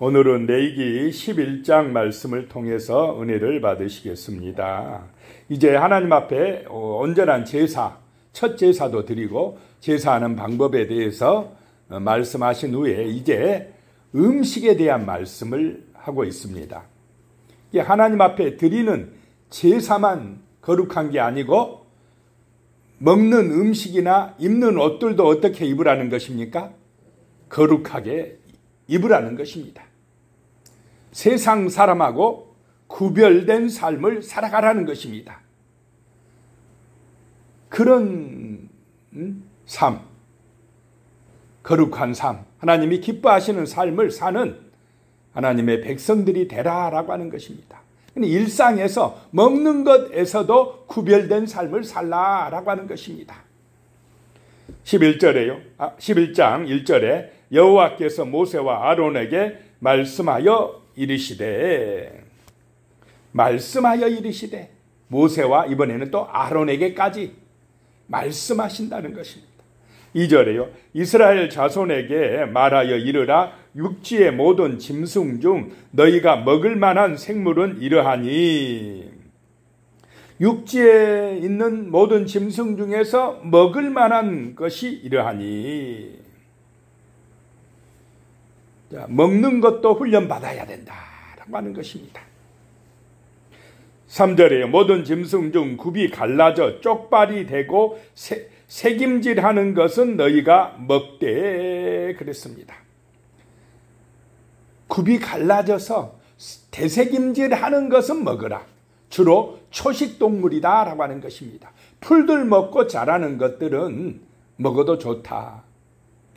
오늘은 레위기 11장 말씀을 통해서 은혜를 받으시겠습니다. 이제 하나님 앞에 온전한 제사, 첫 제사도 드리고 제사하는 방법에 대해서 말씀하신 후에 이제 음식에 대한 말씀을 하고 있습니다. 하나님 앞에 드리는 제사만 거룩한 게 아니고 먹는 음식이나 입는 옷들도 어떻게 입으라는 것입니까? 거룩하게 입으라는 것입니다. 세상 사람하고 구별된 삶을 살아가라는 것입니다. 그런 삶, 거룩한 삶, 하나님이 기뻐하시는 삶을 사는 하나님의 백성들이 되라라고 하는 것입니다. 일상에서 먹는 것에서도 구별된 삶을 살라라고 하는 것입니다. 11장 1절에 여호와께서 모세와 아론에게 말씀하여 이르시되 모세와 이번에는 또 아론에게까지 말씀하신다는 것입니다. 2절에요. 이스라엘 자손에게 말하여 이르라. 육지의 모든 짐승 중 너희가 먹을 만한 생물은 이러하니. 육지에 있는 모든 짐승 중에서 먹을 만한 것이 이러하니. 자, 먹는 것도 훈련받아야 된다라고 하는 것입니다. 3절에요. 모든 짐승 중 굽이 갈라져 쪽발이 되고 새김질하는 것은 너희가 먹되 그랬습니다. 굽이 갈라져서 대새김질하는 것은 먹으라. 주로 초식동물이다 라고 하는 것입니다. 풀들 먹고 자라는 것들은 먹어도 좋다.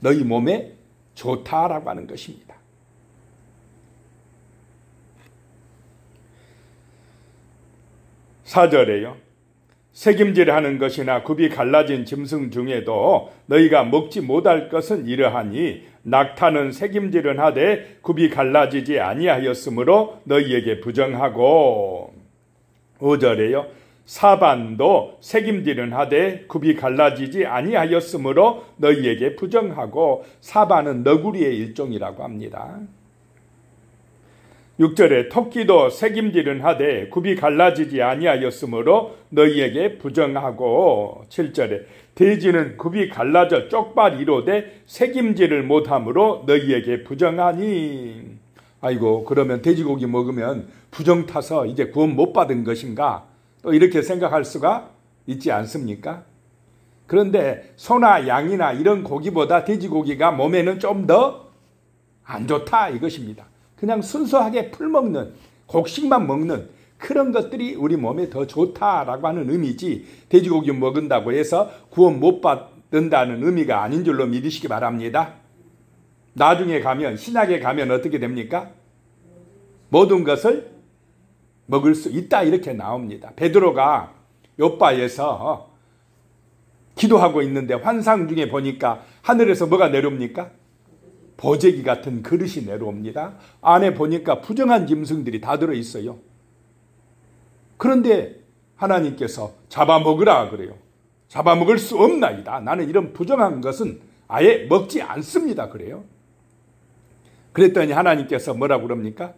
너희 몸에 좋다라고 하는 것입니다. 4절에요. 새김질하는 것이나 굽이 갈라진 짐승 중에도 너희가 먹지 못할 것은 이러하니 낙타는 새김질은 하되 굽이 갈라지지 아니하였으므로 너희에게 부정하고. 5절에요. 사반도 새김질은 하되 굽이 갈라지지 아니하였으므로 너희에게 부정하고. 사반은 너구리의 일종이라고 합니다. 6절에 토끼도 새김질은 하되 굽이 갈라지지 아니하였으므로 너희에게 부정하고. 7절에 돼지는 굽이 갈라져 쪽발 이로되 새김질을 못하므로 너희에게 부정하니. 아이고, 그러면 돼지고기 먹으면 부정 타서 이제 구원 못 받은 것인가? 또 이렇게 생각할 수가 있지 않습니까? 그런데 소나 양이나 이런 고기보다 돼지고기가 몸에는 좀 더 안 좋다 이것입니다. 그냥 순수하게 풀 먹는, 곡식만 먹는 그런 것들이 우리 몸에 더 좋다라고 하는 의미지, 돼지고기 먹은다고 해서 구원 못 받는다는 의미가 아닌 줄로 믿으시기 바랍니다. 나중에 가면, 신약에 가면 어떻게 됩니까? 모든 것을 먹을 수 있다 이렇게 나옵니다. 베드로가 요바에서 기도하고 있는데 환상 중에 보니까 하늘에서 뭐가 내려옵니까? 보재기 같은 그릇이 내려옵니다. 안에 보니까 부정한 짐승들이 다 들어있어요. 그런데 하나님께서 잡아먹으라 그래요. 잡아먹을 수 없나이다. 나는 이런 부정한 것은 아예 먹지 않습니다 그래요. 그랬더니 하나님께서 뭐라고 그럽니까?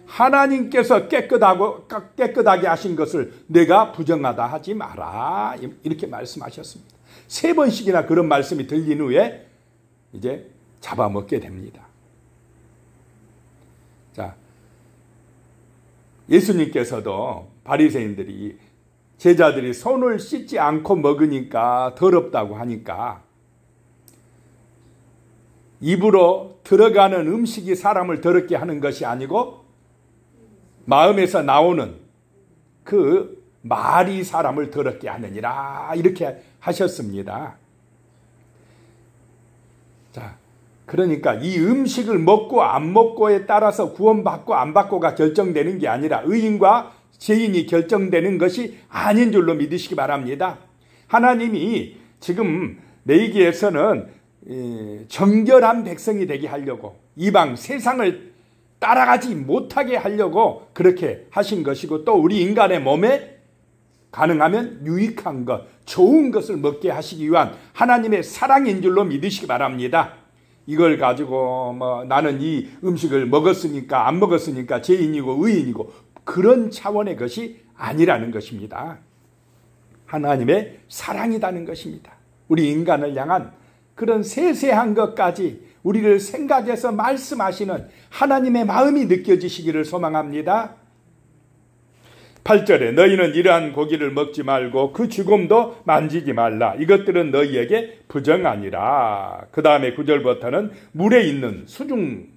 하나님께서 깨끗하게 하신 것을 내가 부정하다 하지 마라. 이렇게 말씀하셨습니다. 3번씩이나 그런 말씀이 들린 후에 이제 잡아먹게 됩니다. 자, 예수님께서도 바리새인들이 제자들이 손을 씻지 않고 먹으니까 더럽다고 하니까 입으로 들어가는 음식이 사람을 더럽게 하는 것이 아니고 마음에서 나오는 그 말이 사람을 더럽게 하느니라 이렇게 하셨습니다. 자, 그러니까 이 음식을 먹고 안 먹고에 따라서 구원받고 안 받고가 결정되는 게 아니라 의인과 죄인이 결정되는 것이 아닌 줄로 믿으시기 바랍니다. 하나님이 지금 레위기에서는 정결한 백성이 되게 하려고, 이방 세상을 따라가지 못하게 하려고 그렇게 하신 것이고, 또 우리 인간의 몸에 가능하면 유익한 것, 좋은 것을 먹게 하시기 위한 하나님의 사랑인 줄로 믿으시기 바랍니다. 이걸 가지고 뭐 나는 이 음식을 먹었으니까 안 먹었으니까 죄인이고 의인이고 그런 차원의 것이 아니라는 것입니다. 하나님의 사랑이라는 것입니다. 우리 인간을 향한 그런 세세한 것까지 우리를 생각해서 말씀하시는 하나님의 마음이 느껴지시기를 소망합니다. 8절에 너희는 이러한 고기를 먹지 말고 그 죽음도 만지지 말라. 이것들은 너희에게 부정하니라. 그 다음에 9절부터는 물에 있는 수중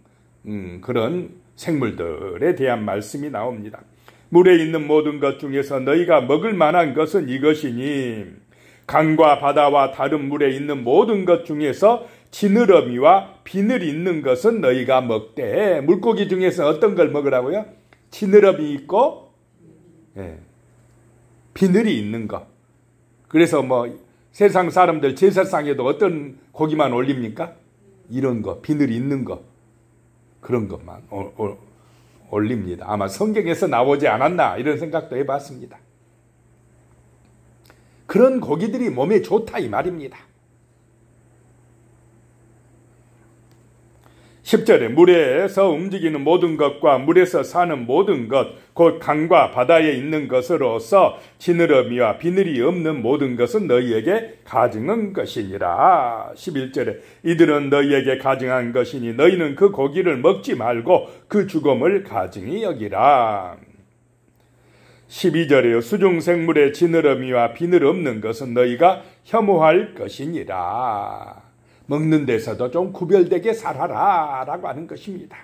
그런 생물들에 대한 말씀이 나옵니다. 물에 있는 모든 것 중에서 너희가 먹을 만한 것은 이것이니 강과 바다와 다른 물에 있는 모든 것 중에서 지느러미와 비늘이 있는 것은 너희가 먹되. 물고기 중에서 어떤 걸 먹으라고요? 지느러미 있고 비늘이 있는 것. 그래서 뭐 세상 사람들 제사상에도 어떤 고기만 올립니까? 이런 거, 비늘이 있는 거, 그런 것만 올립니다. 아마 성경에서 나오지 않았나 이런 생각도 해봤습니다. 그런 고기들이 몸에 좋다 이 말입니다. 10절에 물에서 움직이는 모든 것과 물에서 사는 모든 것, 곧 강과 바다에 있는 것으로서 지느러미와 비늘이 없는 모든 것은 너희에게 가증한 것이니라. 11절에 이들은 너희에게 가증한 것이니 너희는 그 고기를 먹지 말고 그 죽음을 가증히 여기라. 12절에요. 수중생물의 지느러미와 비늘 없는 것은 너희가 혐오할 것이니라. 먹는 데서도 좀 구별되게 살아라 라고 하는 것입니다.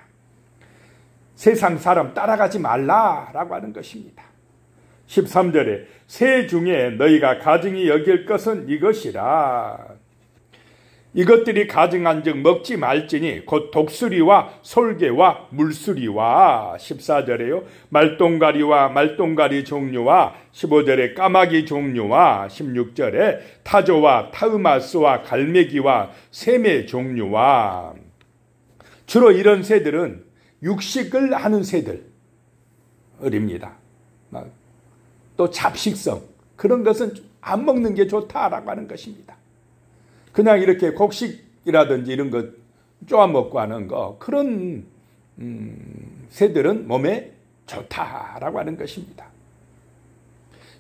세상 사람 따라가지 말라 라고 하는 것입니다. 13절에 새 중에 너희가 가증히 여길 것은 이것이라. 이것들이 가증한즉 먹지 말지니 곧 독수리와 솔개와 물수리와. 14절에요. 말똥가리와 말똥가리 종류와. 15절에 까마귀 종류와. 16절에 타조와 타으마스와 갈매기와 새매 종류와. 주로 이런 새들은 육식을 하는 새들입니다. 또 잡식성, 그런 것은 안 먹는 게 좋다라고 하는 것입니다. 그냥 이렇게 곡식이라든지 이런 거 쪼아 먹고 하는 거, 그런 새들은 몸에 좋다라고 하는 것입니다.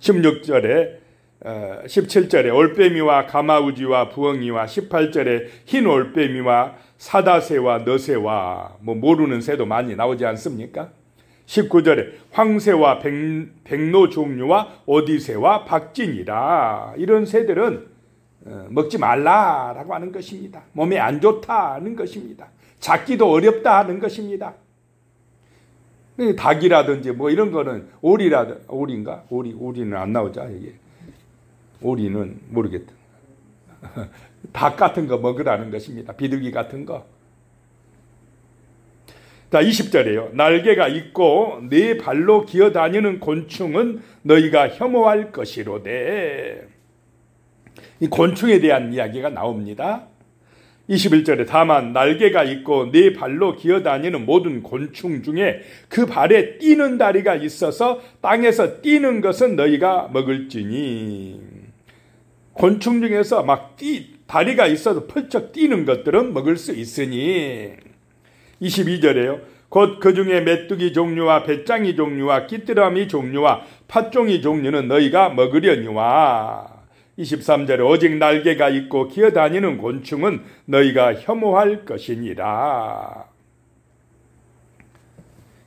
16절에 17절에 올빼미와 가마우지와 부엉이와 18절에 흰 올빼미와 사다새와 너새와 뭐 모르는 새도 많이 나오지 않습니까? 19절에 황새와 백로 종류와 오디새와 박진이라. 이런 새들은 먹지 말라라고 하는 것입니다. 몸에 안 좋다는 것입니다. 잡기도 어렵다 하는 것입니다. 닭이라든지 뭐 이런 거는 오리인가? 오리는 안 나오자 이게. 오리는 모르겠다. 닭 같은 거 먹으라는 것입니다. 비둘기 같은 거. 자, 20절에요. 날개가 있고 네 발로 기어다니는 곤충은 너희가 혐오할 것이로되. 이 곤충에 대한 이야기가 나옵니다. 21절에 다만 날개가 있고 네 발로 기어다니는 모든 곤충 중에 그 발에 뛰는 다리가 있어서 땅에서 뛰는 것은 너희가 먹을지니. 곤충 중에서 막 다리가 있어서 펄쩍 뛰는 것들은 먹을 수 있으니. 22절에요. 곧 그 중에 메뚜기 종류와 배짱이 종류와 끼뜨라미 종류와 팥종이 종류는 너희가 먹으려니와. 23절에 오직 날개가 있고 기어다니는 곤충은 너희가 혐오할 것이니라.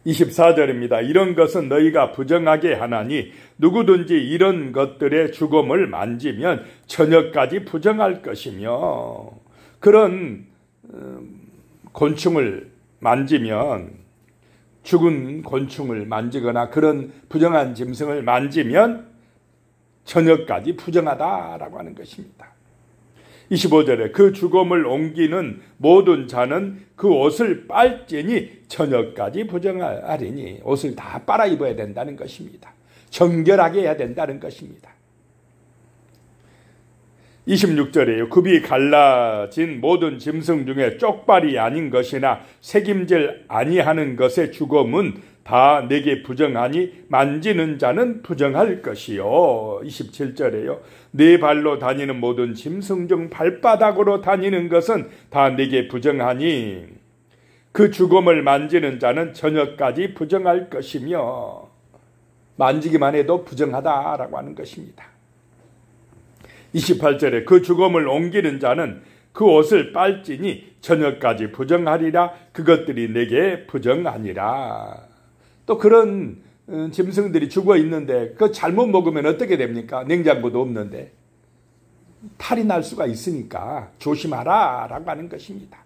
24절입니다. 이런 것은 너희가 부정하게 하나니 누구든지 이런 것들의 죽음을 만지면 저녁까지 부정할 것이며. 그런 곤충을 만지면, 죽은 곤충을 만지거나 그런 부정한 짐승을 만지면 저녁까지 부정하다라고 하는 것입니다. 25절에 그 죽음을 옮기는 모든 자는 그 옷을 빨지니 저녁까지 부정하리니. 옷을 다 빨아 입어야 된다는 것입니다. 정결하게 해야 된다는 것입니다. 26절에요. 굽이 갈라진 모든 짐승 중에 쪽발이 아닌 것이나 새김질 아니하는 것의 죽음은 다 내게 부정하니 만지는 자는 부정할 것이요. 27절에요. 네 발로 다니는 모든 짐승 중 발바닥으로 다니는 것은 다 내게 부정하니 그 죽음을 만지는 자는 저녁까지 부정할 것이며, 만지기만 해도 부정하다라고 하는 것입니다. 28절에 그 죽음을 옮기는 자는 그 옷을 빨지니 저녁까지 부정하리라. 그것들이 내게 부정하니라. 또 그런 짐승들이 죽어 있는데 그 잘못 먹으면 어떻게 됩니까? 냉장고도 없는데 탈이 날 수가 있으니까 조심하라 라고 하는 것입니다.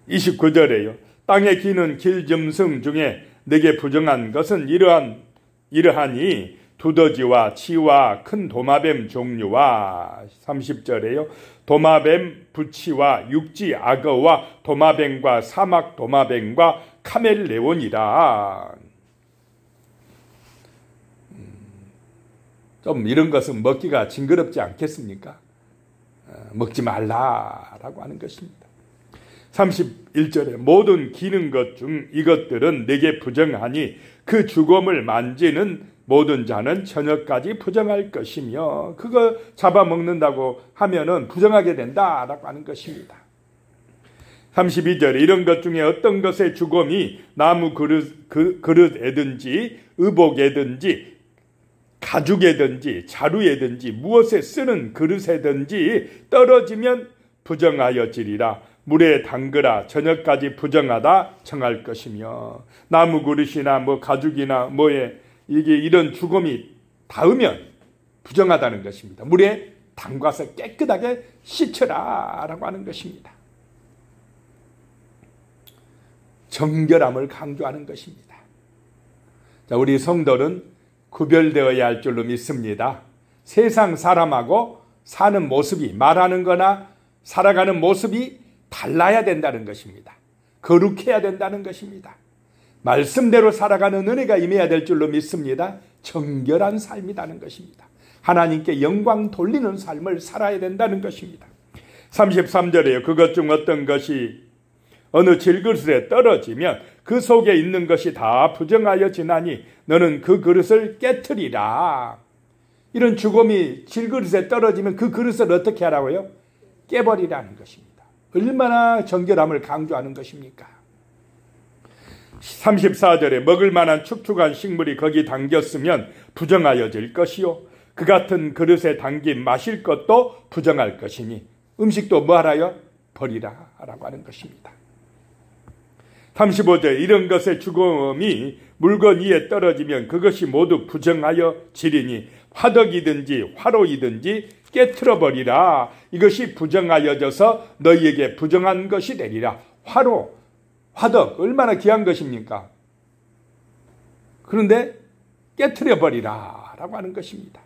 29절에요. 땅에 기는 길짐승 중에 내게 부정한 것은 이러하니 두더지와 치와 큰 도마뱀 종류와, 30절에요. 도마뱀 부치와 육지 악어와 도마뱀과 사막 도마뱀과 카멜레온이라. 좀 이런 것은 먹기가 징그럽지 않겠습니까? 먹지 말라라고 하는 것입니다. 31절에 모든 기는 것 중 이것들은 내게 부정하니 그 죽음을 만지는 모든 자는 저녁까지 부정할 것이며, 그거 잡아먹는다고 하면은 부정하게 된다라고 하는 것입니다. 32절에 이런 것 중에 어떤 것의 죽음이 나무 그릇에든지 의복에든지 가죽에든지 자루에든지 무엇에 쓰는 그릇에든지 떨어지면 부정하여지리라. 물에 담그라. 저녁까지 부정하다 청할 것이며, 나무 그릇이나 뭐 가죽이나 뭐에 이게 이런 죽음이 닿으면 부정하다는 것입니다. 물에 담가서 깨끗하게 씻으라 라고 하는 것입니다. 정결함을 강조하는 것입니다. 자, 우리 성도는 구별되어야 할 줄로 믿습니다. 세상 사람하고 사는 모습이, 말하는 거나 살아가는 모습이 달라야 된다는 것입니다. 거룩해야 된다는 것입니다. 말씀대로 살아가는 은혜가 임해야 될 줄로 믿습니다. 정결한 삶이라는 것입니다. 하나님께 영광 돌리는 삶을 살아야 된다는 것입니다. 33절에요. 그것 중 어떤 것이 어느 질그릇에 떨어지면 그 속에 있는 것이 다 부정하여 지나니 너는 그 그릇을 깨트리라. 이런 죽음이 질그릇에 떨어지면 그 그릇을 어떻게 하라고요? 깨버리라는 것입니다. 얼마나 정결함을 강조하는 것입니까? 34절에 먹을 만한 축축한 식물이 거기 담겼으면 부정하여질 것이요 그 같은 그릇에 담긴 마실 것도 부정할 것이니 음식도 뭐 하라요? 버리라 라고 하는 것입니다. 35절 이런 것의 죽음이 물건 위에 떨어지면 그것이 모두 부정하여 지리니 화덕이든지 화로이든지 깨트려 버리라. 이것이 부정하여져서 너희에게 부정한 것이 되리라. 화로, 화덕 얼마나 귀한 것입니까? 그런데 깨트려 버리라 라고 하는 것입니다.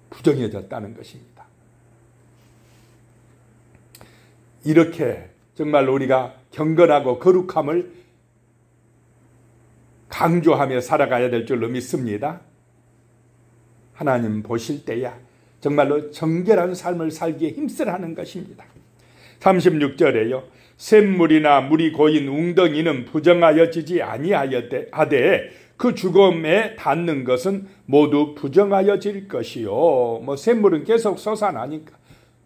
부정해졌다는 것입니다. 이렇게 정말 우리가 경건하고 거룩함을 강조하며 살아가야 될 줄로 믿습니다. 하나님 보실 때야 정말로 정결한 삶을 살기에 힘쓰라는 것입니다. 36절에요. 샘물이나 물이 고인 웅덩이는 부정하여지지 아니하되 그 죽음에 닿는 것은 모두 부정하여질 것이요. 뭐 샘물은 계속 솟아나니까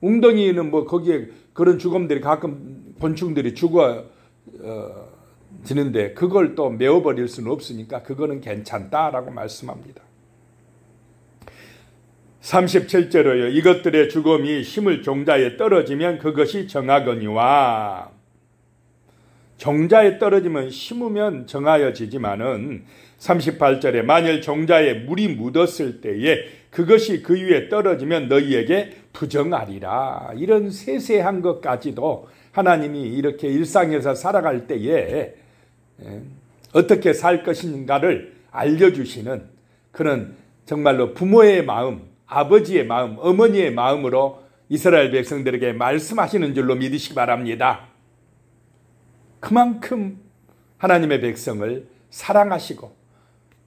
웅덩이는 뭐 거기에 그런 죽음들이 가끔 곤충들이 죽어지는데 그걸 또 메워버릴 수는 없으니까 그거는 괜찮다라고 말씀합니다. 37절에요. 이것들의 죽음이 심을 종자에 떨어지면 그것이 정하거니와. 종자에 떨어지면 심으면 정하여지지만은 38절에 만일 종자에 물이 묻었을 때에 그것이 그 위에 떨어지면 너희에게 부정하리라. 이런 세세한 것까지도 하나님이 이렇게 일상에서 살아갈 때에 어떻게 살 것인가를 알려주시는 그런 정말로 부모의 마음, 아버지의 마음, 어머니의 마음으로 이스라엘 백성들에게 말씀하시는 줄로 믿으시기 바랍니다. 그만큼 하나님의 백성을 사랑하시고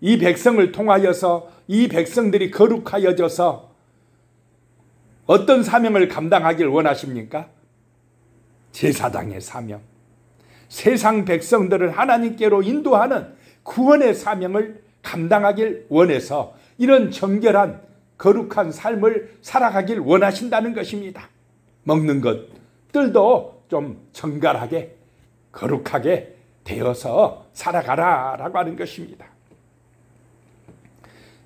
이 백성을 통하여서 이 백성들이 거룩하여져서 어떤 사명을 감당하길 원하십니까? 제사장의 사명. 세상 백성들을 하나님께로 인도하는 구원의 사명을 감당하길 원해서 이런 정결한 거룩한 삶을 살아가길 원하신다는 것입니다. 먹는 것들도 좀 정갈하게 거룩하게 되어서 살아가라라고 하는 것입니다.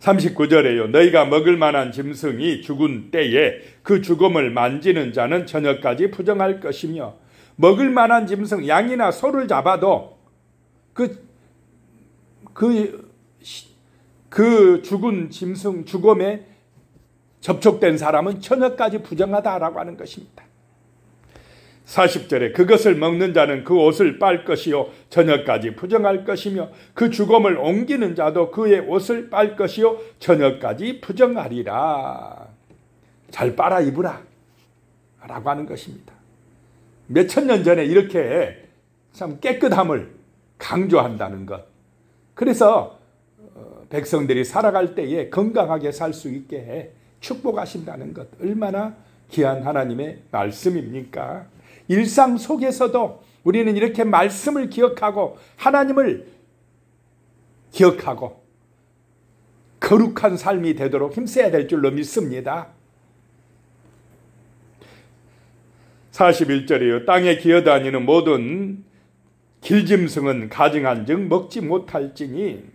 39절에요. 너희가 먹을 만한 짐승이 죽은 때에 그 죽음을 만지는 자는 저녁까지 부정할 것이며, 먹을 만한 짐승, 양이나 소를 잡아도 그 죽은 짐승 죽음에 접촉된 사람은 저녁까지 부정하다라고 하는 것입니다. 40절에 그것을 먹는 자는 그 옷을 빨 것이요 저녁까지 부정할 것이며, 그 죽음을 옮기는 자도 그의 옷을 빨 것이요 저녁까지 부정하리라. 잘 빨아 입으라 라고 하는 것입니다. 몇천 년 전에 이렇게 참 깨끗함을 강조한다는 것. 그래서 백성들이 살아갈 때에 건강하게 살 수 있게 축복하신다는 것. 얼마나 귀한 하나님의 말씀입니까? 일상 속에서도 우리는 이렇게 말씀을 기억하고 하나님을 기억하고 거룩한 삶이 되도록 힘써야 될 줄로 믿습니다. 41절이요. 땅에 기어다니는 모든 길짐승은 가증한즉 먹지 못할지니.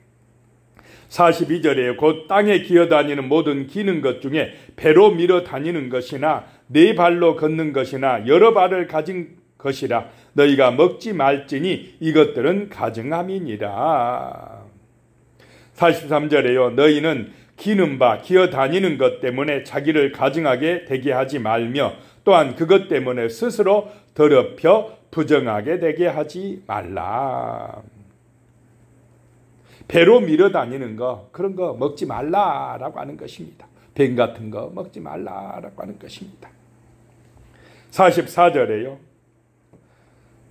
42절에 곧 땅에 기어다니는 모든 기는 것 중에 배로 밀어 다니는 것이나 네 발로 걷는 것이나 여러 발을 가진 것이라 너희가 먹지 말지니 이것들은 가증함이니라. 43절에요. 너희는 기는 바 기어다니는 것 때문에 자기를 가증하게 되게 하지 말며 또한 그것 때문에 스스로 더럽혀 부정하게 되게 하지 말라. 배로 밀어다니는 거, 그런 거 먹지 말라라고 하는 것입니다. 뱀 같은 거 먹지 말라라고 하는 것입니다. 44절에요.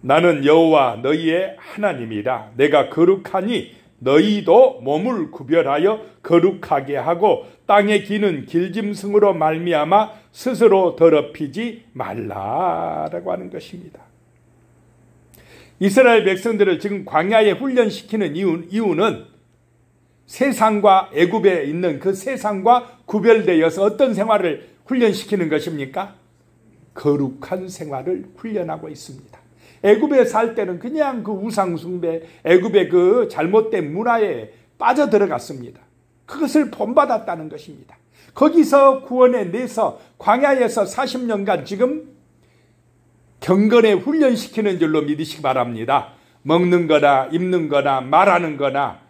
나는 여호와 너희의 하나님이라. 내가 거룩하니 너희도 몸을 구별하여 거룩하게 하고 땅에 기는 길짐승으로 말미암아 스스로 더럽히지 말라라고 하는 것입니다. 이스라엘 백성들을 지금 광야에 훈련시키는 이유는 세상과 애굽에 있는 그 세상과 구별되어서 어떤 생활을 훈련시키는 것입니까? 거룩한 생활을 훈련하고 있습니다. 애굽에 살 때는 그냥 그 우상숭배, 애굽의 그 잘못된 문화에 빠져들어갔습니다. 그것을 본받았다는 것입니다. 거기서 구원에 내서 광야에서 40년간 지금 경건에 훈련시키는 줄로 믿으시기 바랍니다. 먹는 거나 입는 거나 말하는 거나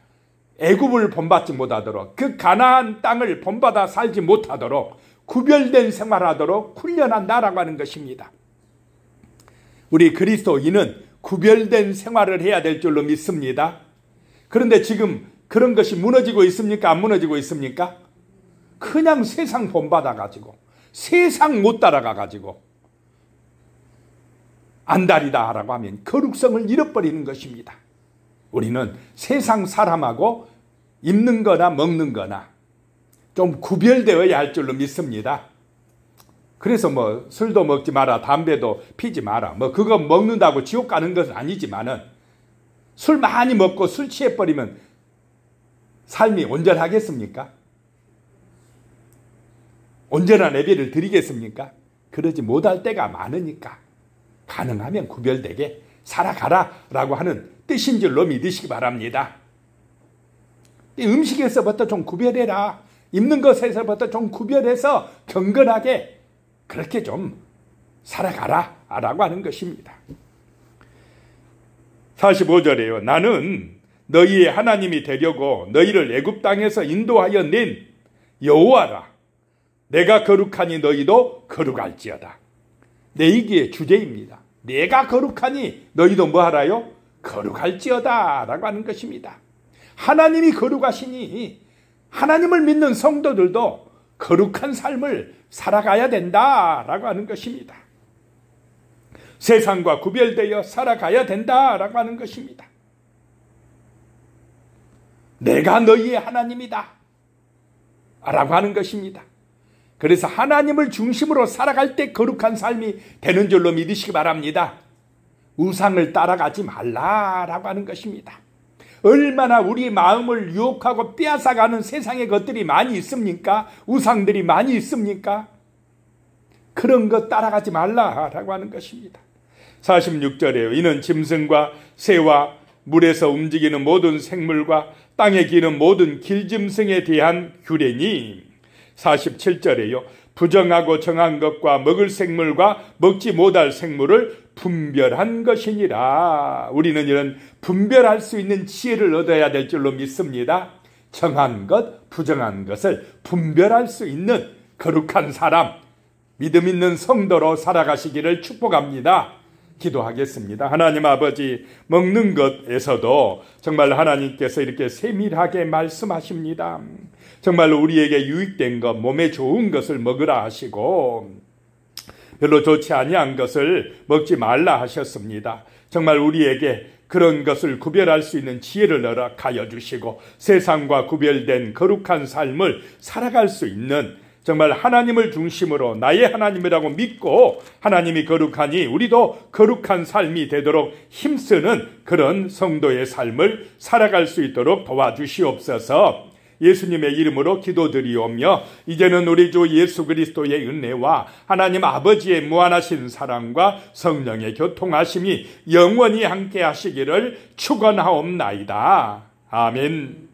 애굽을 본받지 못하도록, 그 가나안 땅을 본받아 살지 못하도록 구별된 생활하도록 훈련한다라고 하는 것입니다. 우리 그리스도인은 구별된 생활을 해야 될 줄로 믿습니다. 그런데 지금 그런 것이 무너지고 있습니까? 안 무너지고 있습니까? 그냥 세상 본받아가지고 세상 못 따라가가지고 안달이다라고 하면 거룩성을 잃어버리는 것입니다. 우리는 세상 사람하고 입는 거나 먹는 거나 좀 구별되어야 할 줄로 믿습니다. 그래서 뭐 술도 먹지 마라, 담배도 피지 마라, 뭐 그거 먹는다고 지옥 가는 것은 아니지만은 술 많이 먹고 술 취해버리면 삶이 온전하겠습니까? 온전한 예배를 드리겠습니까? 그러지 못할 때가 많으니까 가능하면 구별되게 살아가라라고 하는 뜻인 줄로 믿으시기 바랍니다. 음식에서부터 좀 구별해라. 입는 것에서부터 좀 구별해서 경건하게 그렇게 좀 살아가라라고 하는 것입니다. 45절에요. 나는 너희의 하나님이 되려고 너희를 애굽 땅에서 인도하여 낸 여호와라. 내가 거룩하니 너희도 거룩할지어다. 내이기의 주제입니다. 내가 거룩하니 너희도 뭐하라요? 거룩할지어다 라고 하는 것입니다. 하나님이 거룩하시니 하나님을 믿는 성도들도 거룩한 삶을 살아가야 된다라고 하는 것입니다. 세상과 구별되어 살아가야 된다라고 하는 것입니다. 내가 너희의 하나님이다 라고 하는 것입니다. 그래서 하나님을 중심으로 살아갈 때 거룩한 삶이 되는 줄로 믿으시기 바랍니다. 우상을 따라가지 말라라고 하는 것입니다. 얼마나 우리 마음을 유혹하고 빼앗아가는 세상의 것들이 많이 있습니까? 우상들이 많이 있습니까? 그런 것 따라가지 말라라고 하는 것입니다. 46절에요. 이는 짐승과 새와 물에서 움직이는 모든 생물과 땅에 기는 모든 길짐승에 대한 규례니. 47절에요. 부정하고 정한 것과 먹을 생물과 먹지 못할 생물을 분별한 것이니라. 우리는 이런 분별할 수 있는 지혜를 얻어야 될 줄로 믿습니다. 정한 것, 부정한 것을 분별할 수 있는 거룩한 사람, 믿음 있는 성도로 살아가시기를 축복합니다. 기도하겠습니다. 하나님 아버지, 먹는 것에서도 정말 하나님께서 이렇게 세밀하게 말씀하십니다. 정말 우리에게 유익된 것, 몸에 좋은 것을 먹으라 하시고 별로 좋지 아니한 것을 먹지 말라 하셨습니다. 정말 우리에게 그런 것을 구별할 수 있는 지혜를 허락하여 주시고 세상과 구별된 거룩한 삶을 살아갈 수 있는, 정말 하나님을 중심으로 나의 하나님이라고 믿고 하나님이 거룩하니 우리도 거룩한 삶이 되도록 힘쓰는 그런 성도의 삶을 살아갈 수 있도록 도와주시옵소서. 예수님의 이름으로 기도드리오며 이제는 우리 주 예수 그리스도의 은혜와 하나님 아버지의 무한하신 사랑과 성령의 교통하심이 영원히 함께 하시기를 축원하옵나이다. 아멘.